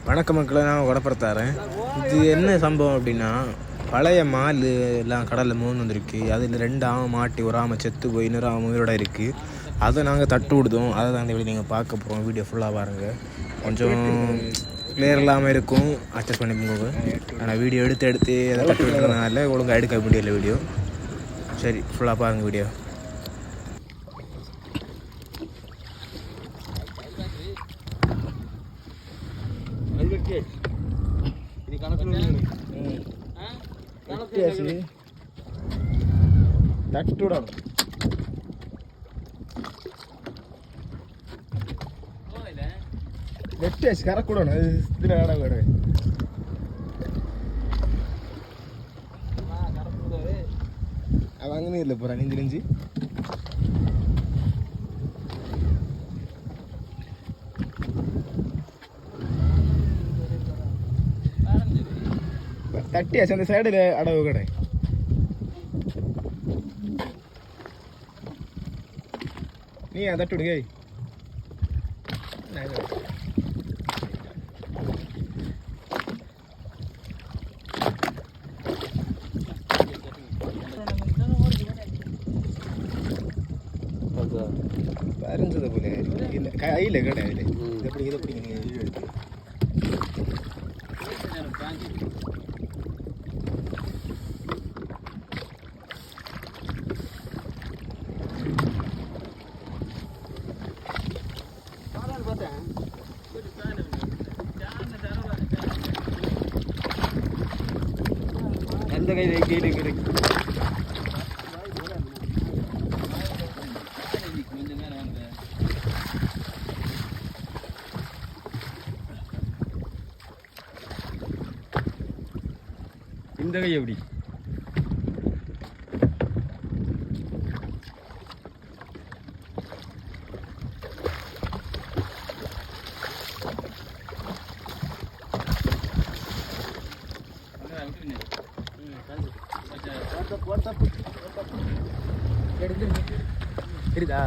வணக்க மக்களை நான் உடப்படுத்தாரேன். இது என்ன சம்பவம் அப்படின்னா, பழைய மால் எல்லாம் கடலில் மூணு வந்திருக்கு. அதில் 2 ஆமை மாட்டி ஒரு ஆமை செத்து போய் இன்னொரு ஆமை உயிரோட இருக்குது. அதை நாங்கள் தட்டு விடுதோம். அதை தான் இந்த வீடியோ நீங்கள் பார்க்க போகிறோம். வீடியோ ஃபுல்லாக பாருங்கள். கொஞ்சம் கிளியர் இல்லாமல் இருக்கும், அட்ஜஸ்ட் பண்ணி போங்க. ஆனால் வீடியோ எடுத்து அதை தட்டு விடுறதுனால ஒழுங்காக எடுக்க முடியல வீடியோ. சரி, ஃபுல்லாக பாருங்கள் வீடியோ. தட்டுடணும் வெட்டி கறக்கூடணும். இதில் இடம் வேடு அவங்க இல்லை போகிறா நெஞ்சு தட்டியாச்சு. அந்த சைடில் அடவு கடை நீ தட்டு விடுங்க. பறிஞ்சது போல இல்லை கையில் கடை அதில் எப்படி இதை பிடிங்க. நீங்கள் எடுத்து எந்த கையில் கீழே கிடைக்கும். இந்த கை எப்படி எடுதா